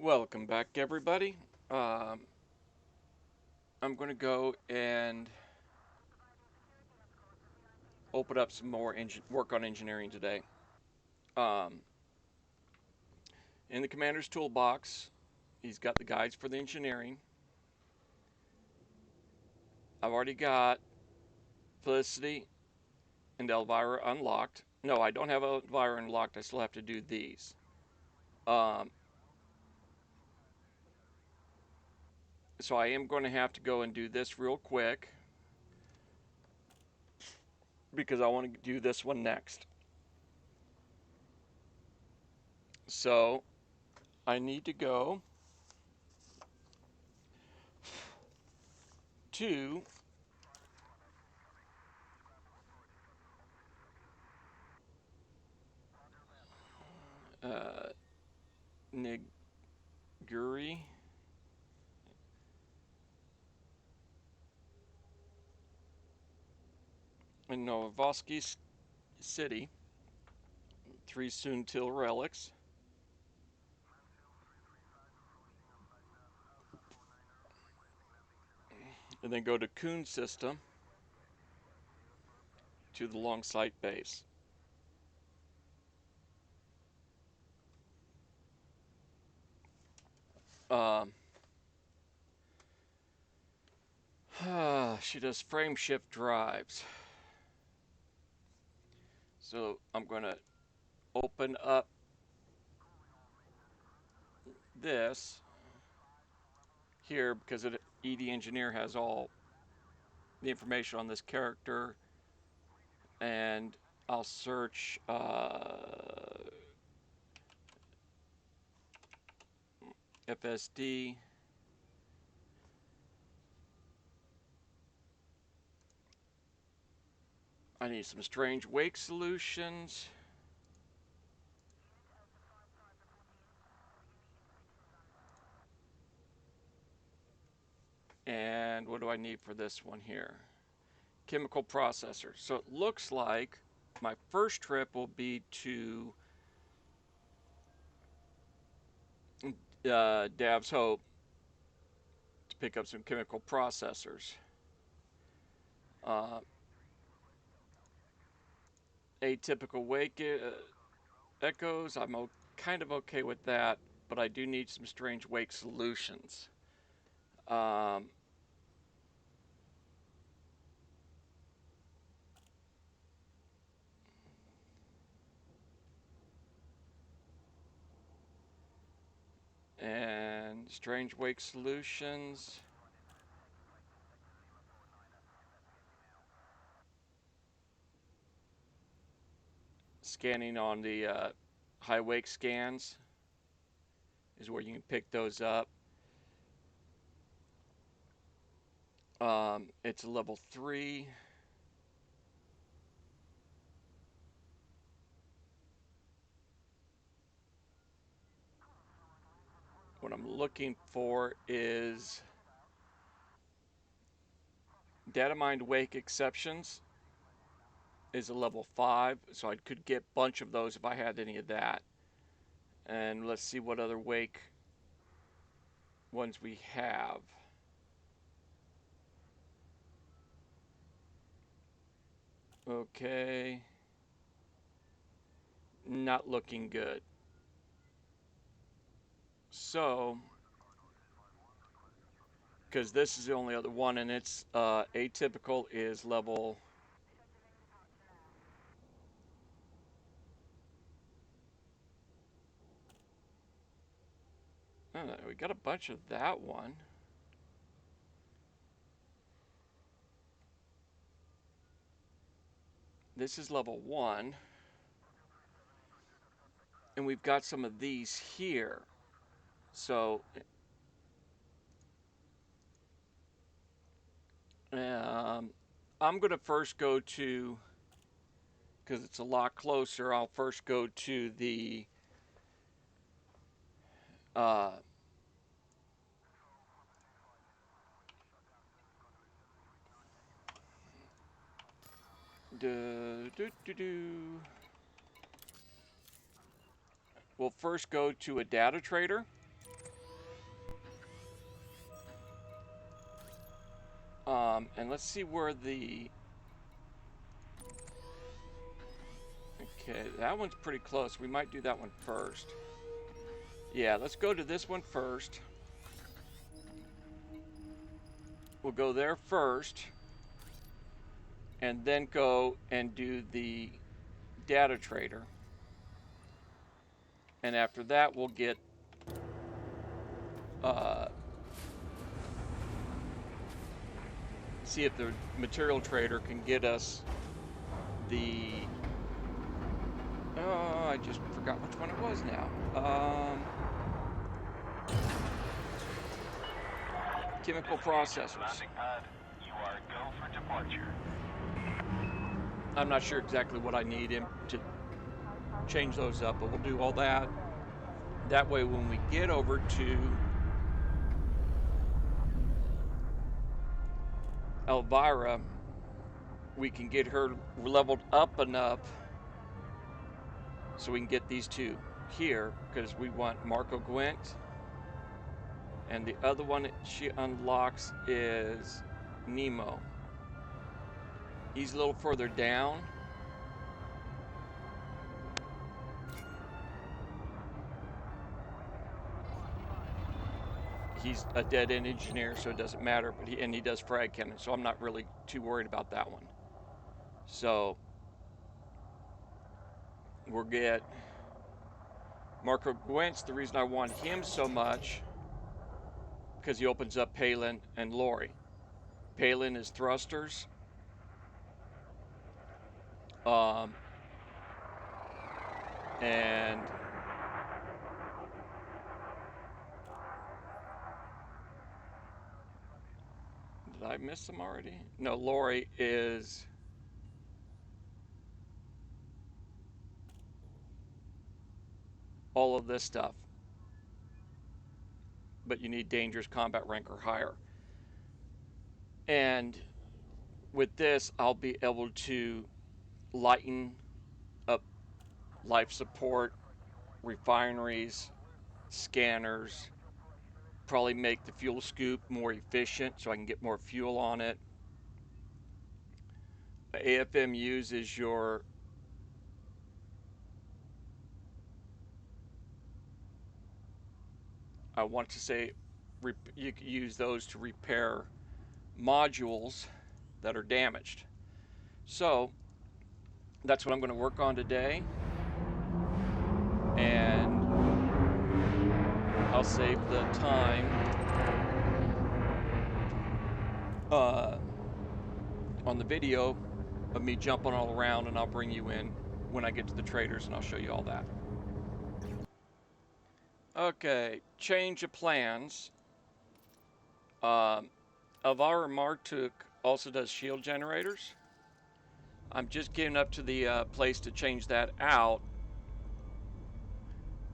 Welcome back, everybody. Um, I'm going to go and open up some more work on engineering today. Um, in the commander's toolbox, he's got the guides for the engineering. I've already got Felicity and Elvira unlocked. No, I don't have Elvira unlocked. I still have to do these. Um, so I am going to have to go and do this real quick because I want to do this one next. So I need to go to uh, Niguri in Novoski City, 3 Soontil relics, and then go to Coon System to the long sight base. Um, she does frame shift drives. So I'm going to open up this here because ED Engineer has all the information on this character, and I'll search FSD. I need some strange wake solutions. And what do I need for this one here? Chemical processor. So it looks like my first trip will be to Dav's Hope to pick up some chemical processors. Uh, Atypical wake echoes, kind of okay with that, but I do need some strange wake solutions. Um, and strange wake solutions. Scanning on the high wake scans is where you can pick those up. It's a level 3. What I'm looking for is data mined wake exceptions is a level 5, so I could get a bunch of those if I had any of that. And let's see what other wake ones we have. Okay. Not looking good. So, because this is the only other one, and it's atypical is level. We got a bunch of that one. This is level 1. And we've got some of these here. So, um, I'm going to first go to, because it's a lot closer, I'll first go to the uh, do, do, do, do. We'll first go to a data trader. And let's see where the... Okay, that one's pretty close. We might do that one first. Yeah, let's go to this one first. We'll go there first. And then go and do the data trader. And after that, we'll get... see if the material trader can get us the... Oh, I just forgot which one it was now. Chemical processors. You are go for departure. I'm not sure exactly what I need him to change those up, but we'll do all that. That way when we get over to Elvira, we can get her leveled up enough so we can get these two here, because we want Marco Gwent, and the other one she unlocks is Nemo. He's a little further down. He's a dead-end engineer, so it doesn't matter, but he does frag cannon, so I'm not really too worried about that one. So we'll get Marco Gwent's. The reason I want him so much, because he opens up Palin and Lori. Palin is thrusters. And did I miss them already? No, Lori is all of this stuff. But you need dangerous combat rank or higher. And with this, I'll be able to lighten up life support, refineries, scanners, probably make the fuel scoop more efficient so I can get more fuel on it. AFM uses your I want to say you can use those to repair modules that are damaged. So that's what I'm going to work on today, and I'll save the time on the video of me jumping all around, and I'll bring you in when I get to the traders and I'll show you all that. Okay, change of plans. Elvira Martuk also does shield generators. I'm just getting up to the place to change that out.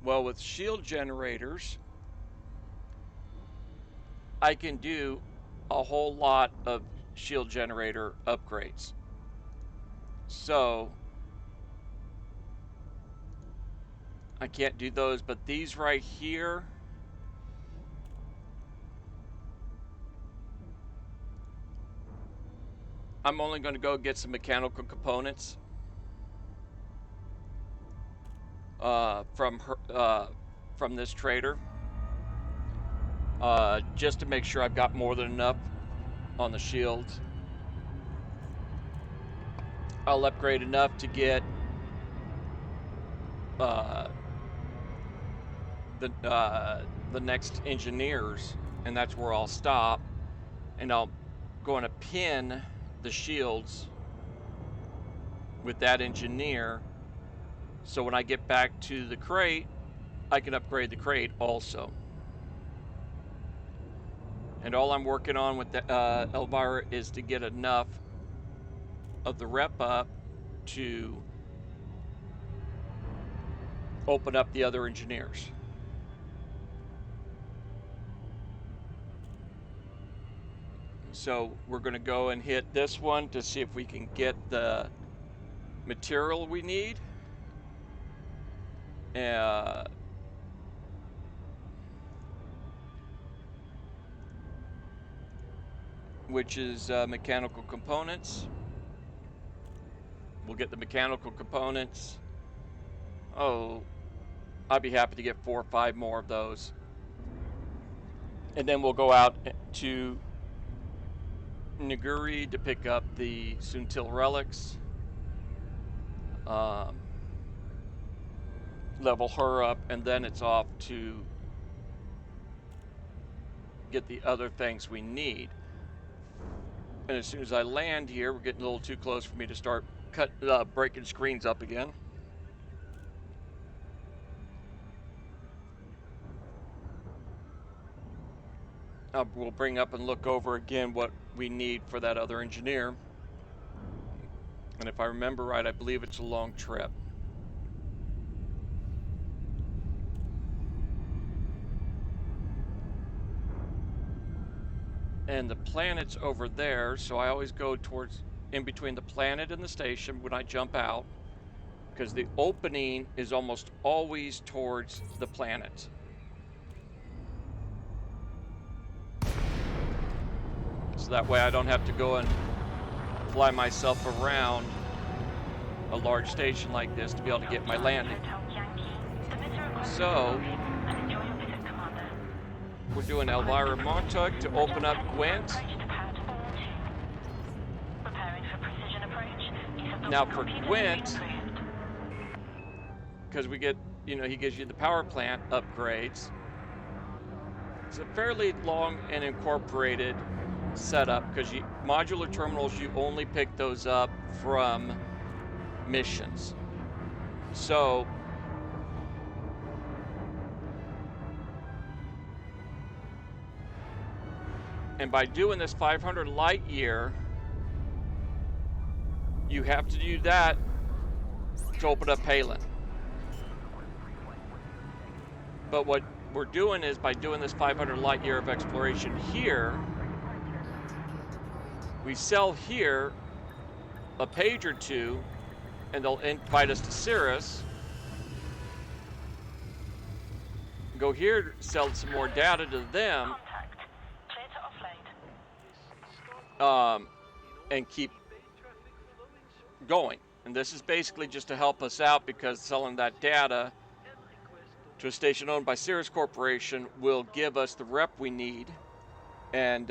Well, with shield generators, I can do a whole lot of shield generator upgrades. So I can't do those, but these right here, I'm only going to go get some mechanical components from this trader, just to make sure I've got more than enough on the shields. I'll upgrade enough to get the next engineers, and that's where I'll stop, and I'll go to pin the shields with that engineer, so when I get back to the crate, I can upgrade the crate also. And all I'm working on with the, Elvira is to get enough of the rep up to open up the other engineers. So we're going to go and hit this one to see if we can get the material we need. which is mechanical components. We'll get the mechanical components. Oh, I'd be happy to get 4 or 5 more of those. And then we'll go out to Naguri to pick up the Suntil relics. Level her up, and then it's off to get the other things we need. And as soon as I land here, we're getting a little too close for me to start breaking screens up again. We'll bring up and look over again what we need for that other engineer. And if I remember right, I believe it's a long trip. And the planet's over there, so I always go towards in between the planet and the station when I jump out, because the opening is almost always towards the planet. So that way I don't have to go and fly myself around a large station like this to be able to get my landing. So we're doing Elvira Montauk to open up Gwent. Now for Gwent, because we get, he gives you the power plant upgrades. It's a fairly long and incorporated setup, because modular terminals, you only pick those up from missions. So and by doing this 500 light year, you have to do that to open up Palin. But what we're doing is, by doing this 500 light year of exploration here, we sell here a page or two, and they'll invite us to Cirrus. Go here, sell some more data to them, and keep going. And this is basically just to help us out, because selling that data to a station owned by Cirrus Corporation will give us the rep we need and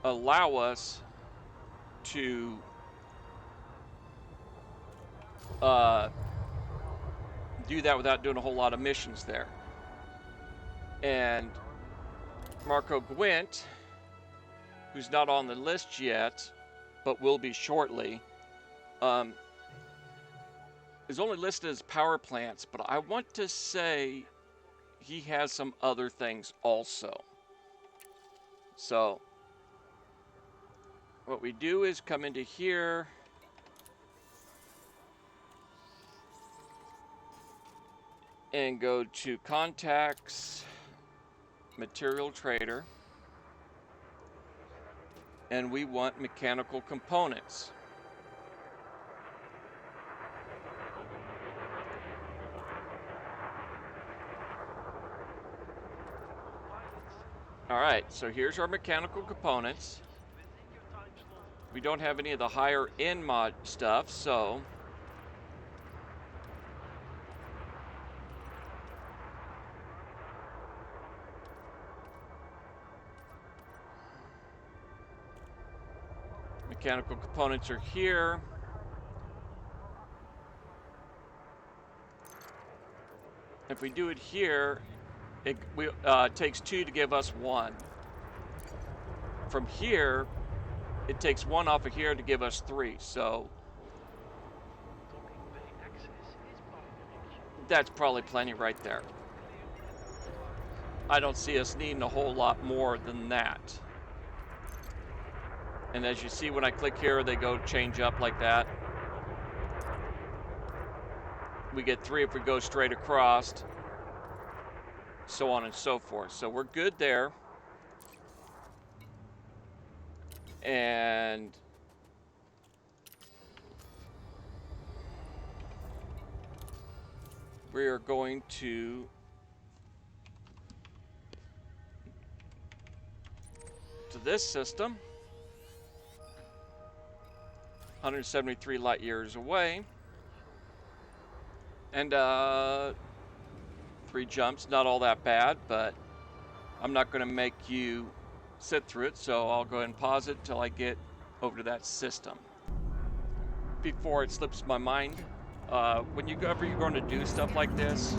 allow us to do that without doing a whole lot of missions there. And Marco Gwent, who's not on the list yet, but will be shortly, is only listed as power plants, but I want to say he has some other things also. So what we do is come into here, and go to contacts, material trader, and we want mechanical components. All right, so here's our mechanical components. We don't have any of the higher end mod stuff, so mechanical components are here. If we do it here, it takes 2 to give us 1. From here, it takes 1 off of here to give us 3. So that's probably plenty right there. I don't see us needing a whole lot more than that. And as you see, when I click here, they go change up like that. We get 3 if we go straight across, so on and so forth. So we're good there. And we are going to this system. 173 light years away. And 3 jumps, not all that bad, but I'm not going to make you sit through it, so I'll go ahead and pause it till I get over to that system. Before it slips my mind, whenever you're going to do stuff like this,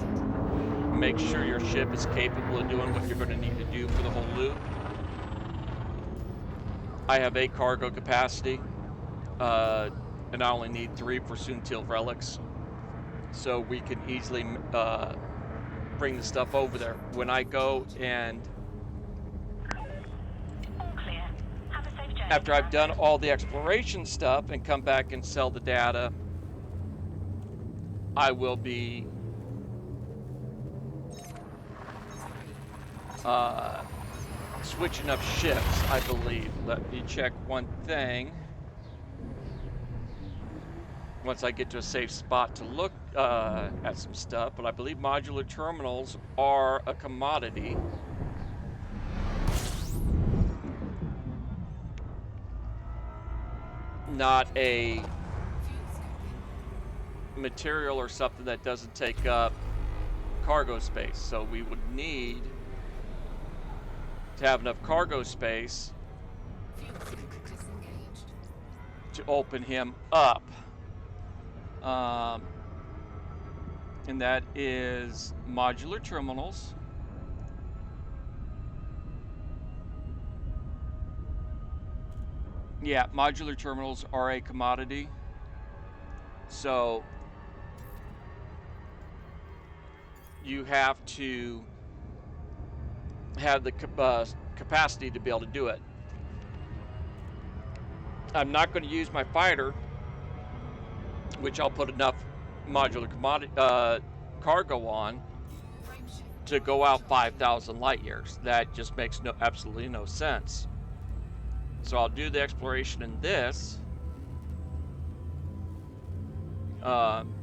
make sure your ship is capable of doing what you're going to need to do for the whole loop. I have 8 cargo capacity, and I only need 3 for Soontil relics, so we can easily bring the stuff over there. When I go and after I've done all the exploration stuff and come back and sell the data, I will be switching up ships, I believe. Let me check one thing. Once I get to a safe spot to look at some stuff, but I believe modular terminals are a commodity. Not a material or something that doesn't take up cargo space. So we would need to have enough cargo space to open him up. And that is modular terminals. Yeah, modular terminals are a commodity. So you have to have the capacity to be able to do it. I'm not going to use my fighter, which I'll put enough modular cargo on to go out 5,000 light years. That just makes absolutely no sense. So I'll do the exploration in this,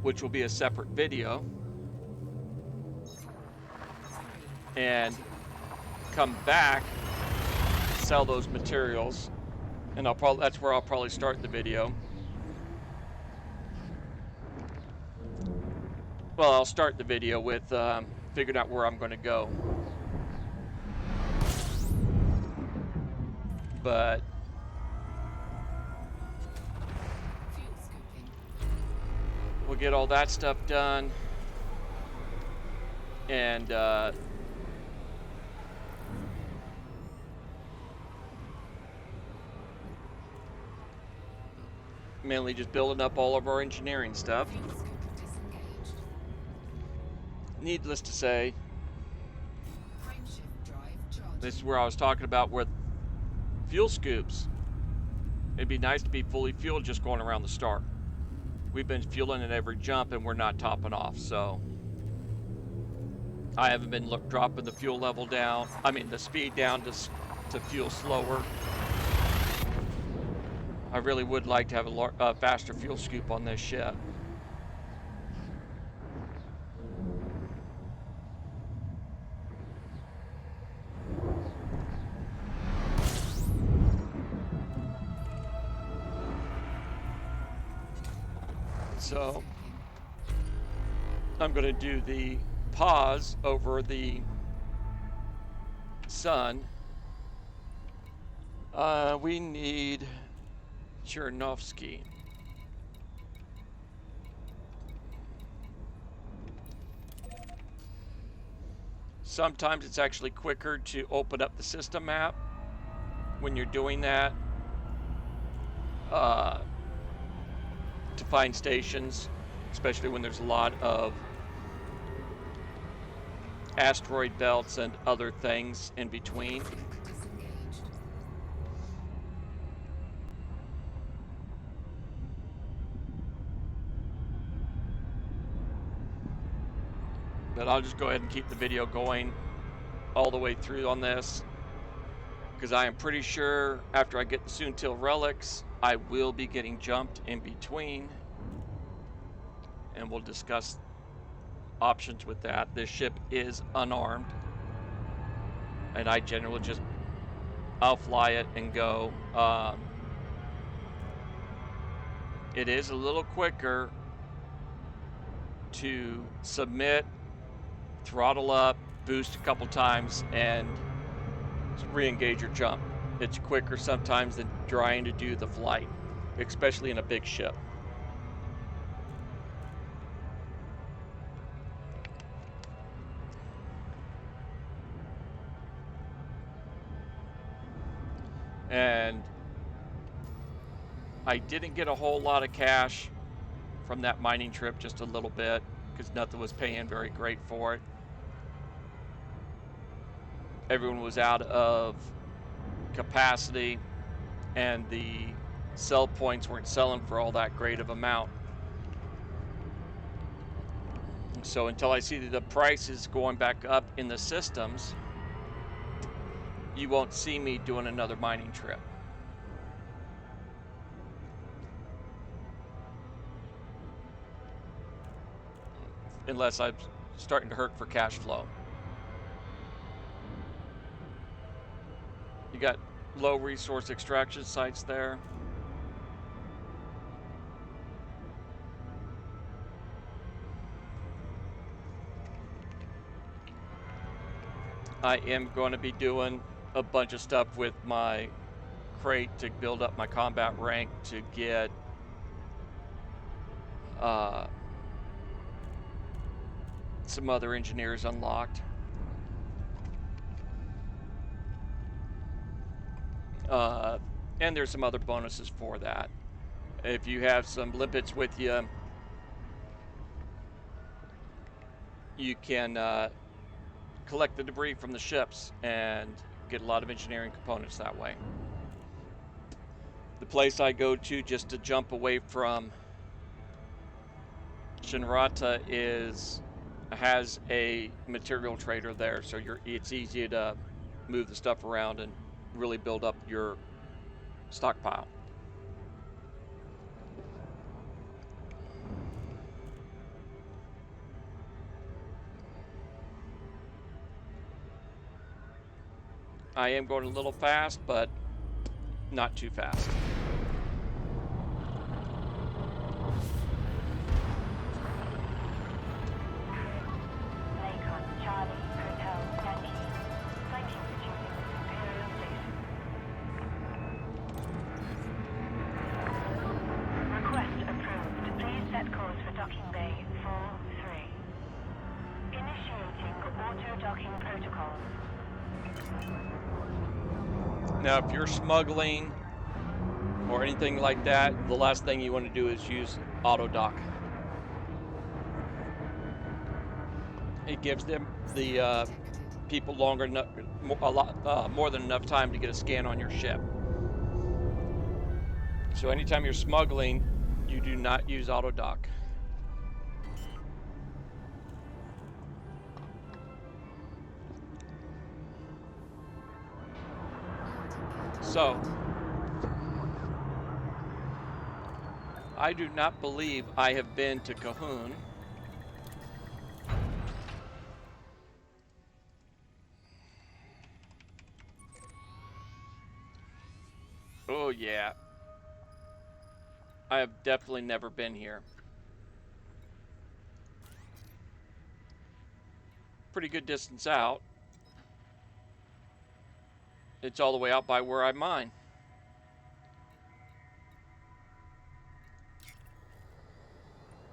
which will be a separate video, and come back, sell those materials, and that's where I'll probably start the video. Well, I'll start the video with figuring out where I'm going to go. But we'll get all that stuff done, and mainly just building up all of our engineering stuff. Needless to say, this is where I was talking about with fuel scoops. It'd be nice to be fully fueled just going around the star. We've been fueling at every jump and we're not topping off, so I haven't been dropping the fuel level down, the speed down to fuel slower. I really would like to have a faster fuel scoop on this ship. So I'm going to do the pause over the sun. We need Chernovsky. Sometimes it's actually quicker to open up the system map when you're doing that. To find stations, especially when there's a lot of asteroid belts and other things in between. But I'll just go ahead and keep the video going all the way through on this, because I am pretty sure after I get the Soontil relics, I will be getting jumped in between, and we'll discuss options with that. This ship is unarmed, and I generally I'll fly it and go. It is a little quicker to submit, throttle up, boost a couple times, and re-engage your jump. It's quicker sometimes than trying to do the flight, especially in a big ship. And I didn't get a whole lot of cash from that mining trip, just a little bit, because nothing was paying very great for it. Everyone was out of capacity, and the sell points weren't selling for all that great of amount. So until I see the prices going back up in the systems, you won't see me doing another mining trip. Unless I'm starting to hurt for cash flow. You got low resource extraction sites there. I am going to be doing a bunch of stuff with my crate to build up my combat rank to get some other engineers unlocked. And there's some other bonuses for that. If you have some limpets with you, you can collect the debris from the ships and get a lot of engineering components that way. The place I go to just to jump away from Shinrata has a material trader there, so it's easy to move the stuff around and really build up your stockpile. I am going a little fast, but not too fast. Now, if you're smuggling or anything like that, the last thing you want to do is use auto dock. It gives them the people more than enough time to get a scan on your ship. So anytime you're smuggling, you do not use auto dock. So, I do not believe I have been to Cahoon. Oh yeah. I have definitely never been here. Pretty good distance out. It's all the way out by where I mine.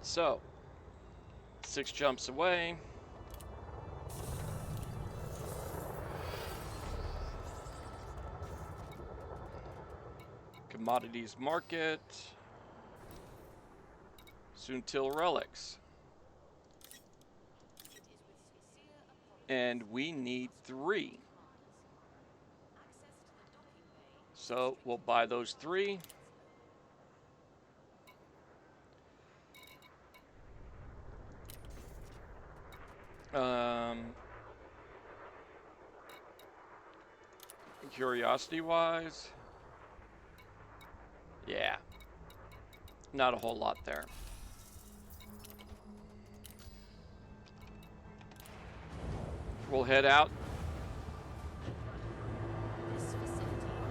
So, 6 jumps away. Commodities market. Soontil relics. And we need 3. So we'll buy those 3. Curiosity wise, yeah, not a whole lot there. We'll head out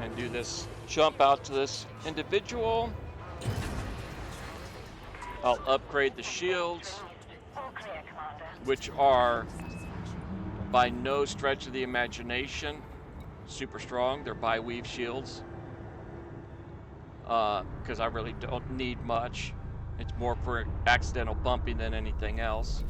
and do this jump out to this individual. I'll upgrade the shields, All clear, Commander. which are by no stretch of the imagination super strong. They're bi-weave shields. Because I really don't need much. It's more for accidental bumping than anything else.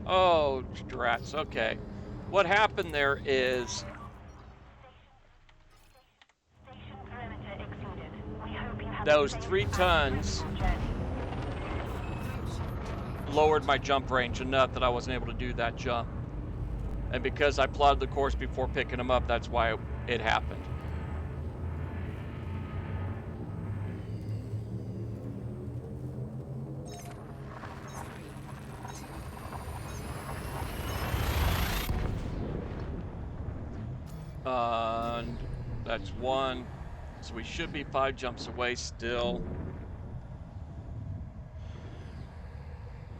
Oh, drats. Okay. What happened there is Station perimeter exceeded. We hope you have those a safe 3 and tons fruitful journey. lowered my jump range enough that I wasn't able to do that jump. And because I plotted the course before picking them up, that's why it happened. And that's 1. So we should be 5 jumps away still.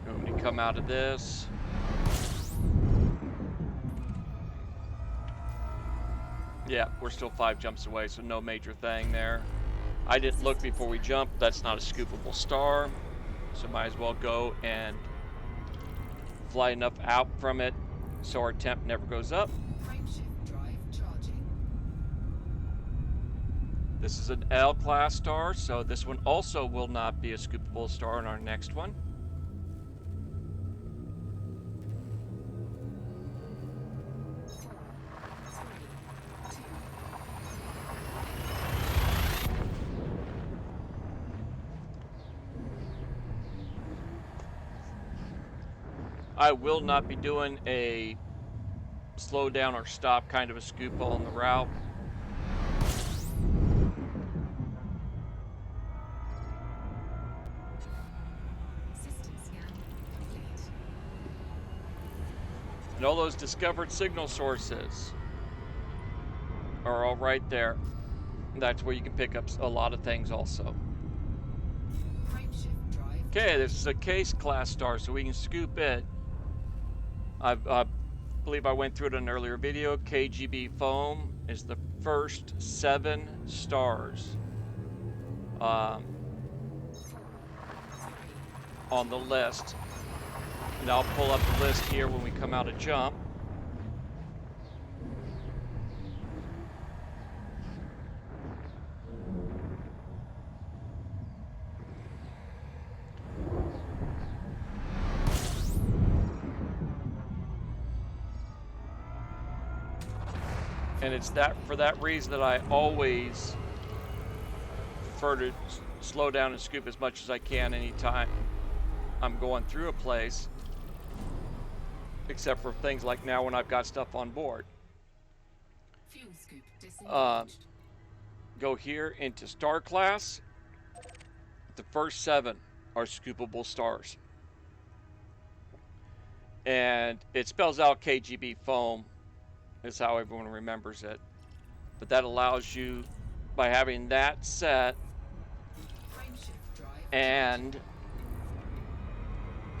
When we come out of this. Yeah, we're still 5 jumps away, so no major thing there. I didn't look before we jumped. That's not a scoopable star. So might as well go and fly enough out from it so our temp never goes up. Frameshift drive charging. This is an L class star, so this one also will not be a scoopable star in our next one. I will not be doing a slow down or stop kind of a scoop on the route. System scan complete. And all those discovered signal sources are all right there. That's where you can pick up a lot of things also. Frameshift drive. Okay, this is a case class star, so we can scoop it. I believe I went through it in an earlier video. KGB foam is the first 7 stars on the list. And I'll pull up the list here when we come out of jump. And it's that for that reason that I always prefer to slow down and scoop as much as I can anytime I'm going through a place, except for things like now when I've got stuff on board. Fuel scoop disengaged. Go here into star class. The first 7 are scoopable stars. And it spells out KGB foam is how everyone remembers it. But that allows you, by having that set, Frameshift drive. and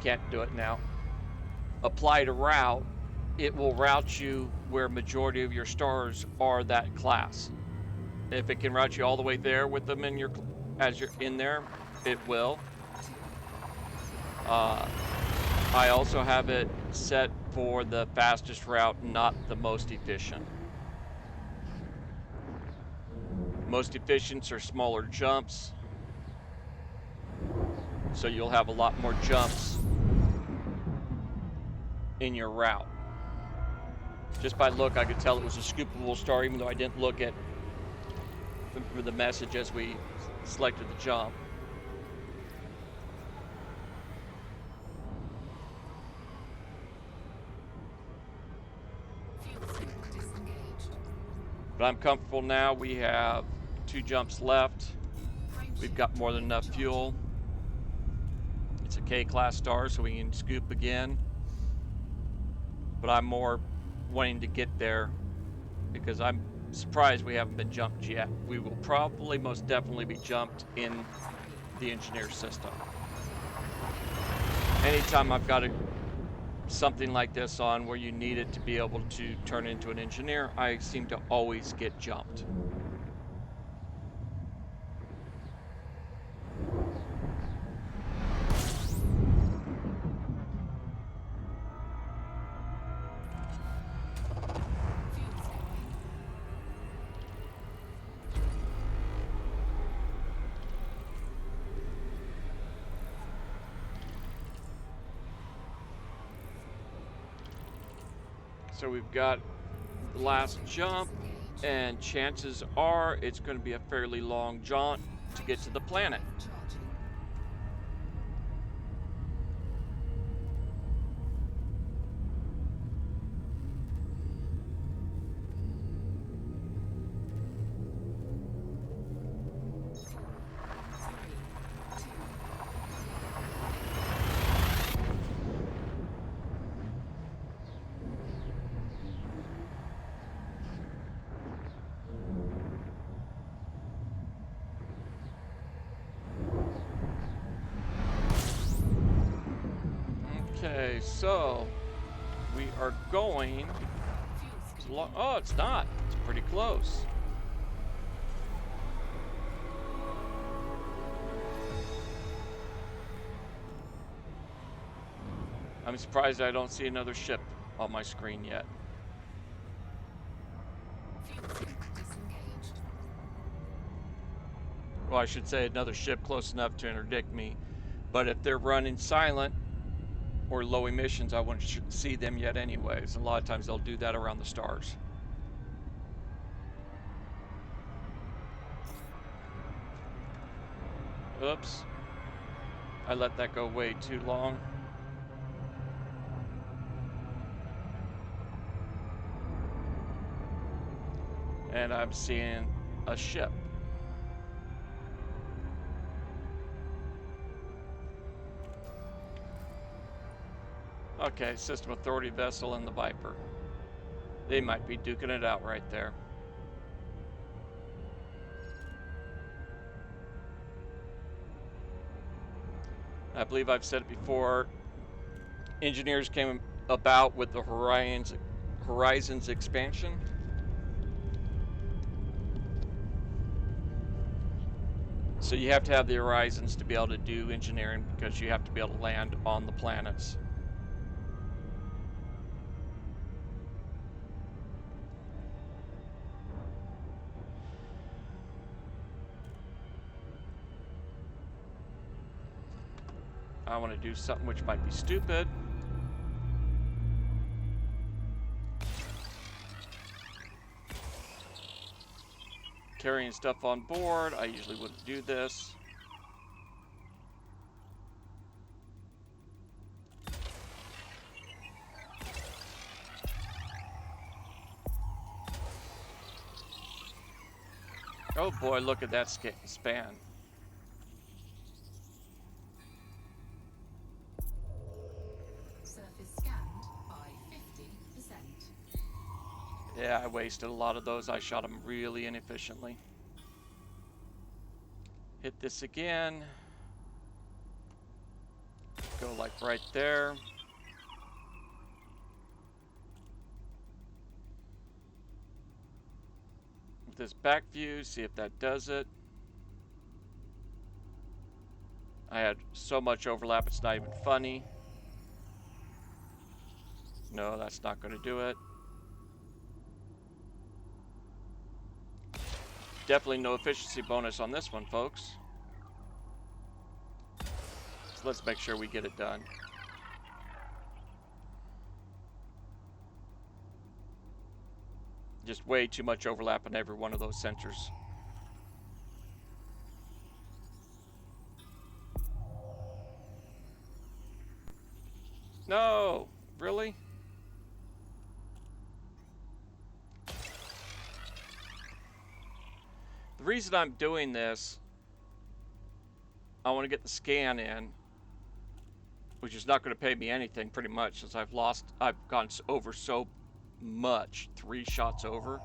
can't do it now, apply to route, it will route you where majority of your stars are that class. If it can route you all the way there with them in your, as you're in there, it will. I also have it set for the fastest route, not the most efficient. Most efficient are smaller jumps, so you'll have a lot more jumps in your route. Just by look, I could tell it was a scoopable star, even though I didn't look at the message as we selected the jump. Fuel scoop disengaged. But I'm comfortable now. We have 2 jumps left. We've got more than enough fuel. It's a K-class star, so we can scoop again. But I'm more wanting to get there because I'm surprised we haven't been jumped yet. We will probably most definitely be jumped in the engineer system. Anytime I've got something like this on where you need it to be able to turn into an engineer, I seem to always get jumped. So we've got the last jump, and chances are it's going to be a fairly long jaunt to get to the planet. Okay, so we are going. Oh, it's not. It's pretty close. I'm surprised I don't see another ship on my screen yet. Well, I should say another ship close enough to interdict me. But if they're running silent or low emissions, I wouldn't see them yet anyways. A lot of times they'll do that around the stars. Oops. I let that go way too long. And I'm seeing a ship. Okay, System Authority vessel and the Viper. They might be duking it out right there. I believe I've said it before. Engineers came about with the Horizons expansion. So you have to have the Horizons to be able to do engineering because you have to be able to land on the planets. I want to do something which might be stupid. Carrying stuff on board, I usually wouldn't do this. Oh boy, look at that span. Surface scanned by 50%. Yeah, I wasted a lot of those. I shot them really inefficiently. Hit this again. Go like right there. With this back view, see if that does it. I had so much overlap, it's not even funny. No, that's not going to do it. Definitely no efficiency bonus on this one, folks. So let's make sure we get it done. Just way too much overlap in every one of those sensors. No, really? The reason I'm doing this, I want to get the scan in, which is not going to pay me anything pretty much since I've gone over so much, 3 shots over.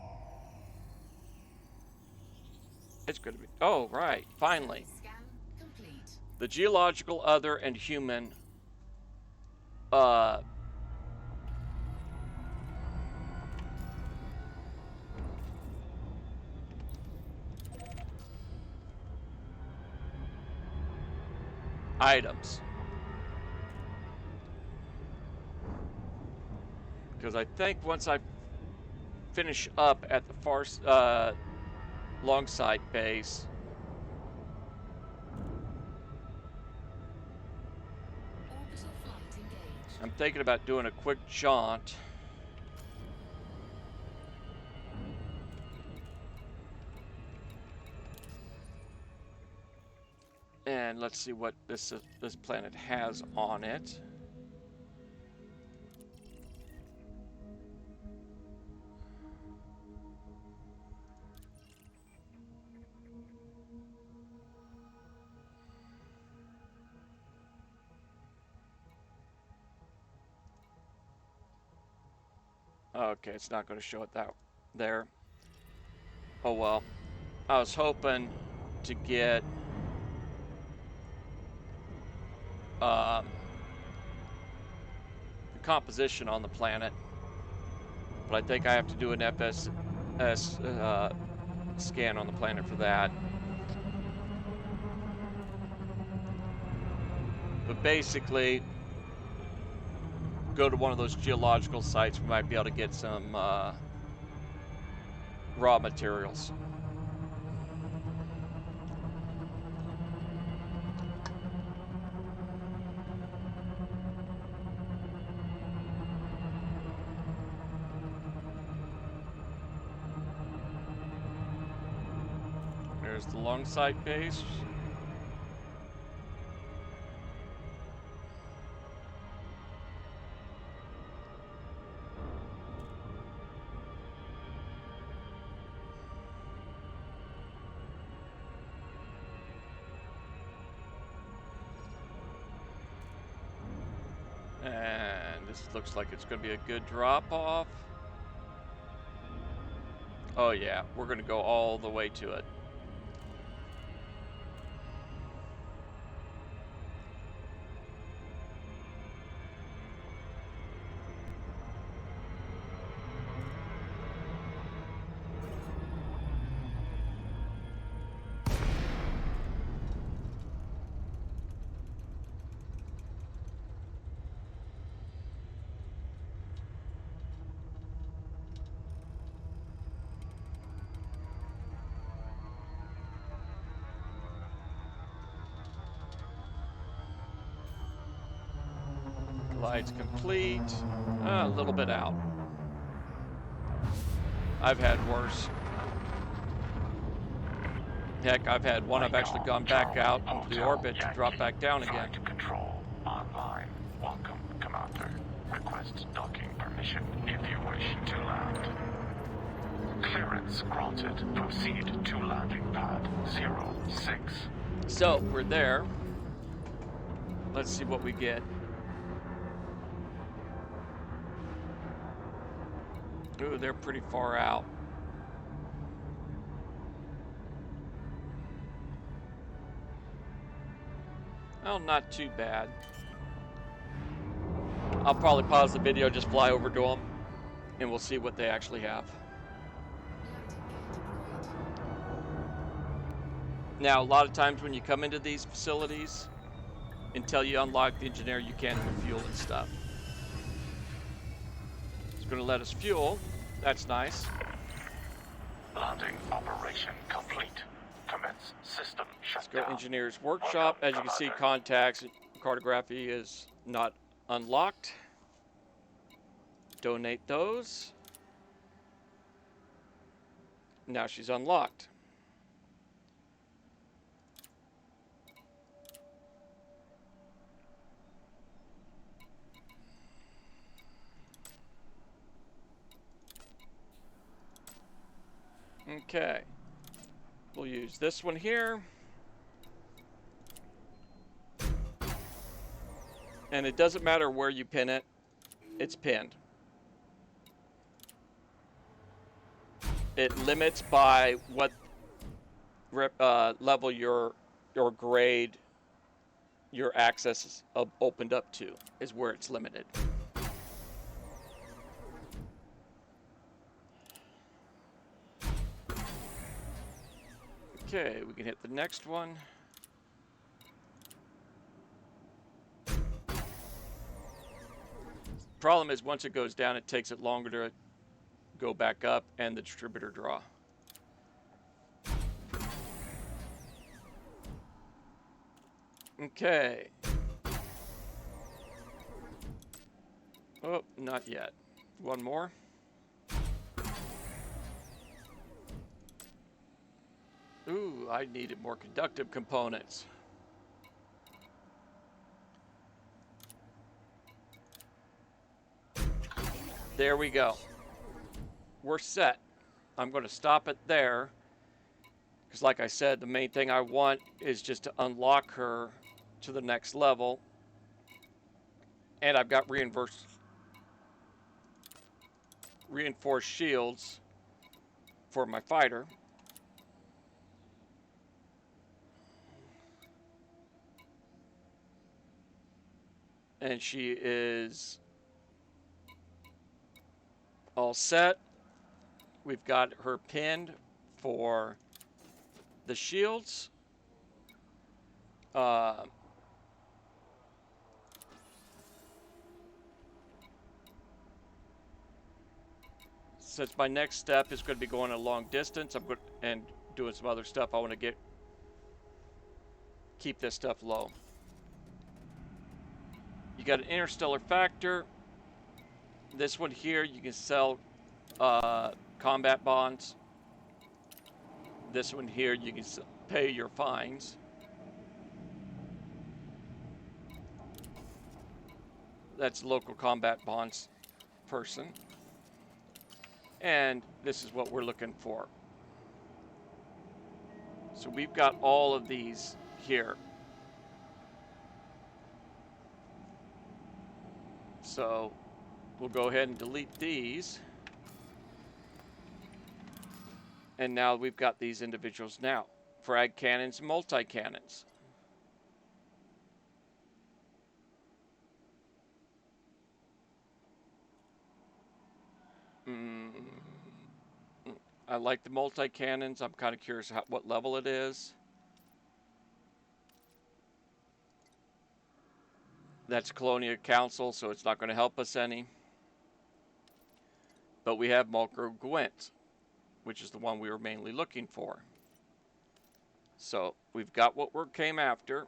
It's going to be. Oh, right. Finally. Scan complete. The geological, other, and human uh, items. Because I think once I finish up at the far long side base, Orbital flight engaged. I'm thinking about doing a quick jaunt. And let's see what this planet has on it. Okay, it's not going to show it that there. Oh well. I was hoping to get the composition on the planet, but I think I have to do an FSS scan on the planet for that. But basically, go to one of those geological sites. We might be able to get some raw materials. There's the long site base. And this looks like it's going to be a good drop off. Oh yeah, we're going to go all the way to it. Glide's complete. A little bit out. I've had worse. Heck, I've had one I've actually gone back out into the orbit to drop back down again. Control online. Welcome, Commander. Request docking permission if you wish to land. Clearance granted. Proceed to landing pad 06. So, we're there. Let's see what we get. Ooh, they're pretty far out. Well, not too bad. I'll probably pause the video, just fly over to them, and we'll see what they actually have. Now, a lot of times when you come into these facilities, until you unlock the engineer, you can't even fuel and stuff. It's going to let us fuel. That's nice. Landing operation complete. Commence system shutdown. Let's go engineer's workshop. As you can see, contacts, cartography is not unlocked. Donate those. Now she's unlocked. Okay. We'll use this one here. And it doesn't matter where you pin it, it's pinned. It limits by what level your grade your access is opened up to is where it's limited. Okay, we can hit the next one. Problem is, once it goes down, it takes it longer to go back up and the distributor draw. Okay. Oh, not yet. One more. Ooh, I needed more conductive components. There we go. We're set. I'm going to stop it there. Because like I said, the main thing I want is just to unlock her to the next level. And I've got reinforced shields for my fighter. And she is all set. We've got her pinned for the shields. Since my next step is going to be going a long distance, I'm going and doing some other stuff. I want to keep this stuff low. You got an interstellar factor. This one here, you can sell combat bonds. This one here, you can pay your fines. That's local combat bonds person. And this is what we're looking for. So we've got all of these here. So we'll go ahead and delete these. And now we've got these individuals now. Frag cannons, multi-cannons. I like the multi-cannons. I'm kind of curious what level it is. That's Colonia Council, so it's not going to help us any. But we have Mulker Gwent, which is the one we were mainly looking for. So we've got what we came after.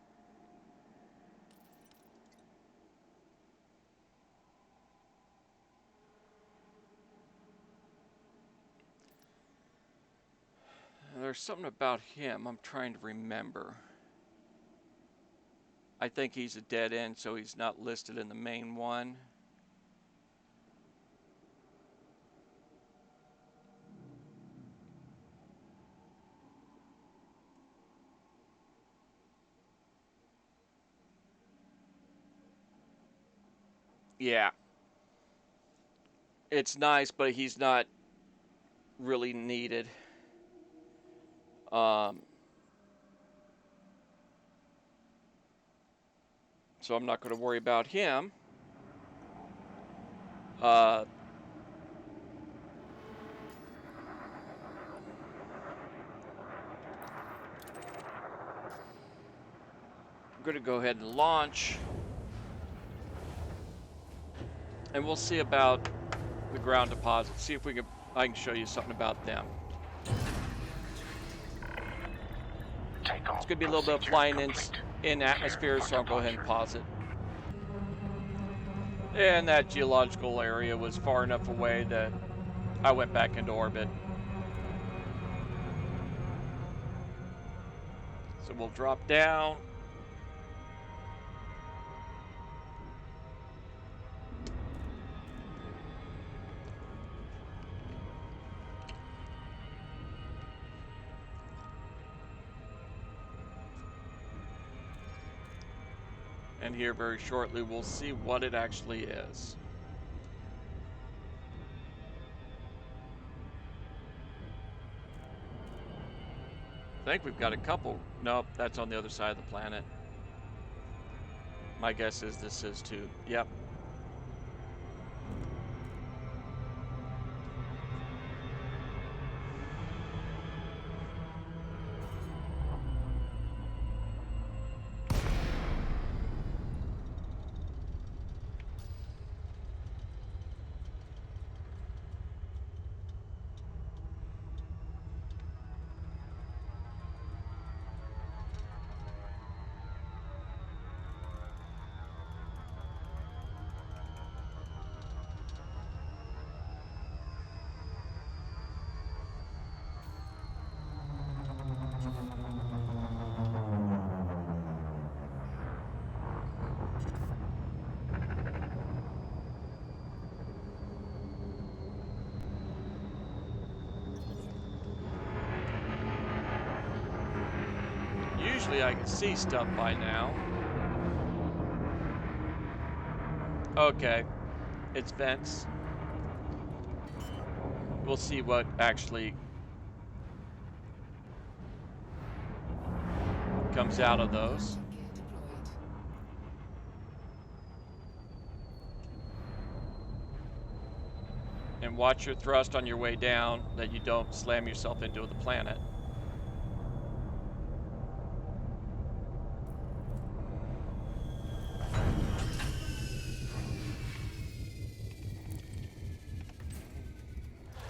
There's something about him I'm trying to remember. I think he's a dead end, so he's not listed in the main one. Yeah. It's nice, but he's not really needed. So I'm not going to worry about him. I'm going to go ahead and launch. And we'll see about the ground deposits. See if I can show you something about them. It's going to be a little bit of flying in atmosphere, so I'll go ahead and pause it. And that geological area was far enough away that I went back into orbit. So we'll drop down. And here very shortly we'll see what it actually is. I think we've got a couple. Nope, that's on the other side of the planet. My guess is this is too. Yep. Usually I can see stuff by now. Okay, it's vents. We'll see what actually comes out of those. Gear deployed. And watch your thrust on your way down, that you don't slam yourself into the planet.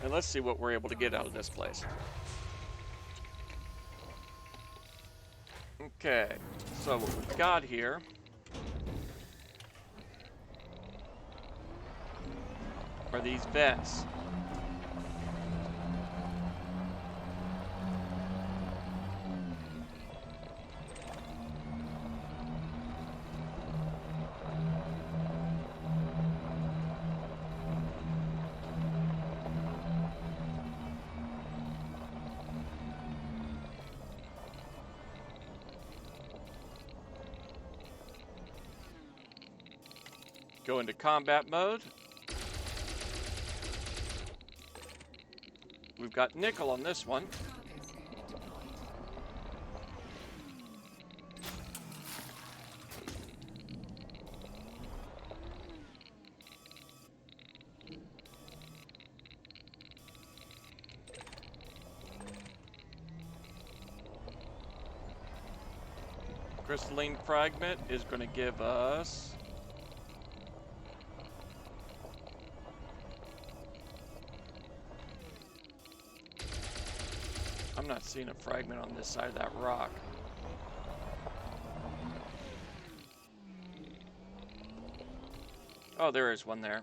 And let's see what we're able to get out of this place. Okay, so what we've got here are these vents. Go into combat mode. We've got nickel on this one. Cargo scope deployed. Crystalline fragment is going to give us I'm not seeing a fragment on this side of that rock. Oh, there is one there.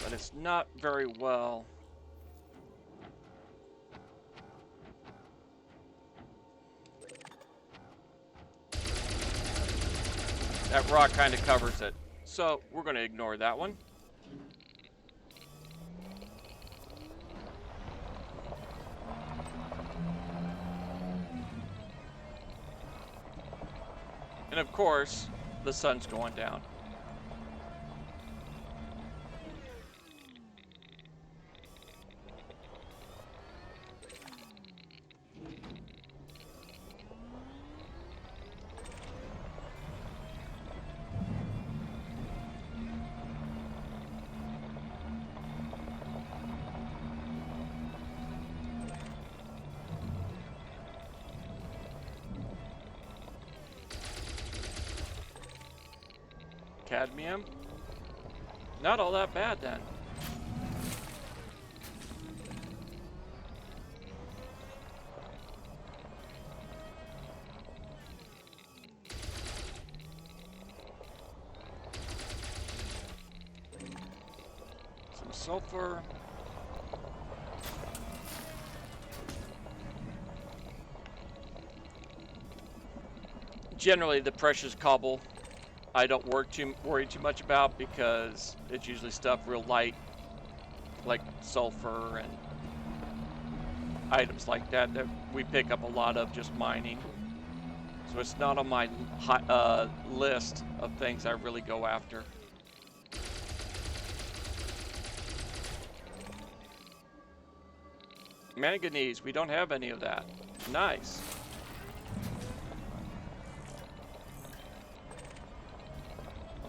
But it's not very well. That rock kind of covers it. So we're going to ignore that one. And of course, the sun's going down. Cadmium? Not all that bad then. Some sulfur. Generally, the precious cobble I don't worry too much about, because it's usually stuff real light, like sulfur and items like that that we pick up a lot of just mining. So it's not on my list of things I really go after. Manganese, we don't have any of that. Nice.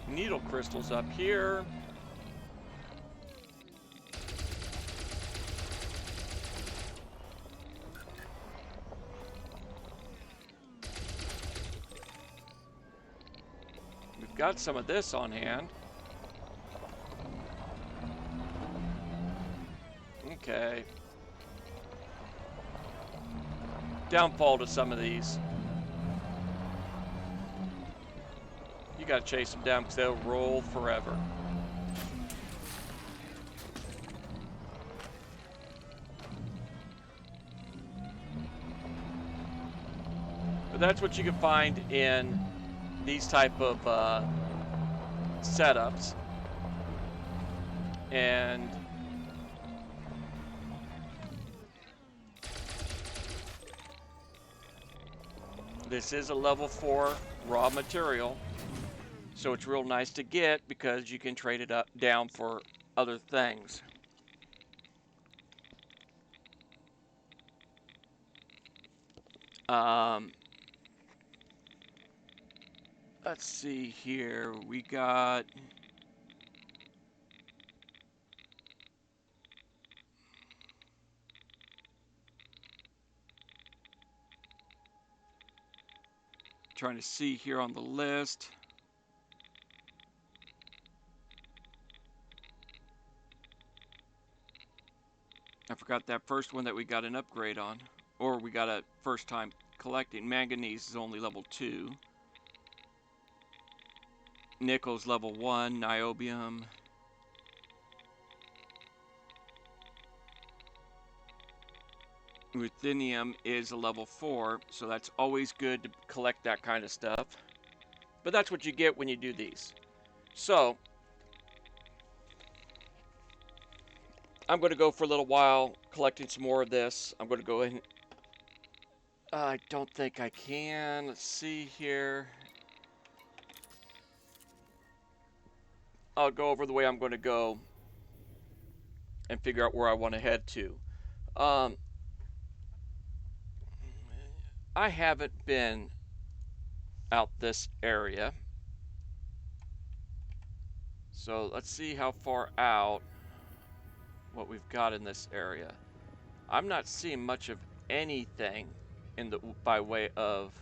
Needle crystals up here. We've got some of this on hand. Okay. Downfall to some of these. You gotta chase them down because they'll roll forever. But that's what you can find in these type of setups. And this is a level 4 raw material. So it's real nice to get because you can trade it up down for other things. Let's see here. We got trying to see here on the list. I forgot that first one that we got an upgrade on, or we got a first time collecting. Manganese is only level 2. Nickel's level 1. Niobium. Ruthenium is a level 4, so that's always good to collect that kind of stuff. But that's what you get when you do these. So I'm going to go for a little while collecting some more of this. I'm going to go in. I don't think I can. Let's see here. I'll go over the way I'm going to go and figure out where I want to head to. I haven't been out this area. So let's see how far out what we've got in this area. I'm not seeing much of anything in the by way of,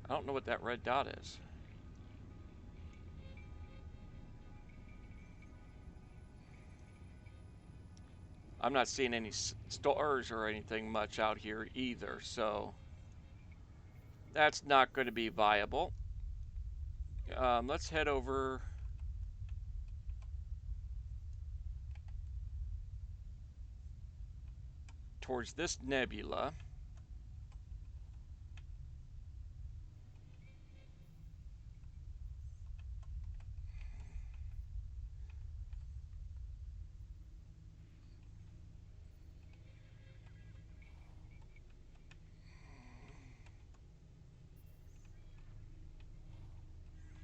I don't know what that red dot is. I'm not seeing any stars or anything much out here either, so that's not going to be viable. Let's head over towards this nebula.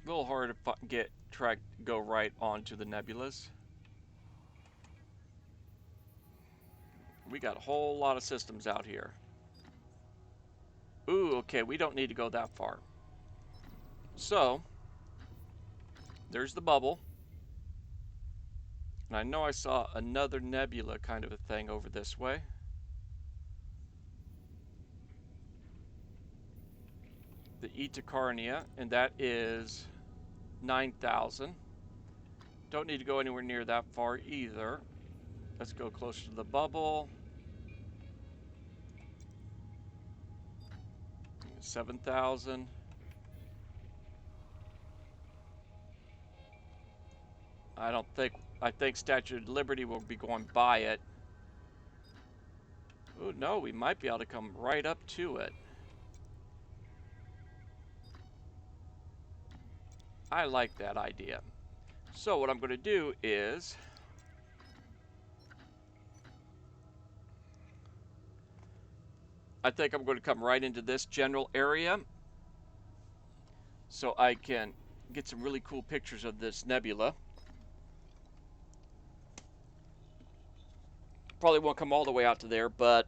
A little hard to go right onto the nebulas. We got a whole lot of systems out here. Ooh, okay, we don't need to go that far. So, there's the bubble. And I know I saw another nebula kind of a thing over this way. The Itacarnia, and that is 9,000. Don't need to go anywhere near that far either. Let's go closer to the bubble. 7,000. I think Statue of Liberty will be going by it. Oh no, we might be able to come right up to it. I like that idea. So what I'm going to do is I think I'm going to come right into this general area so I can get some really cool pictures of this nebula. probably won't come all the way out to there, but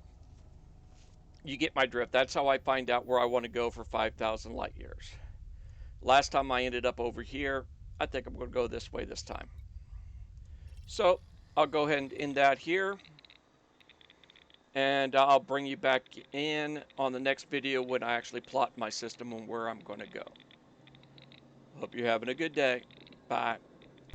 you get my drift. That's how I find out where I want to go for 5,000 light years. Last time I ended up over here. I think I'm going to go this way this time. So I'll go ahead and end that here. And I'll bring you back in on the next video when I actually plot my system and where I'm going to go. Hope you're having a good day. Bye.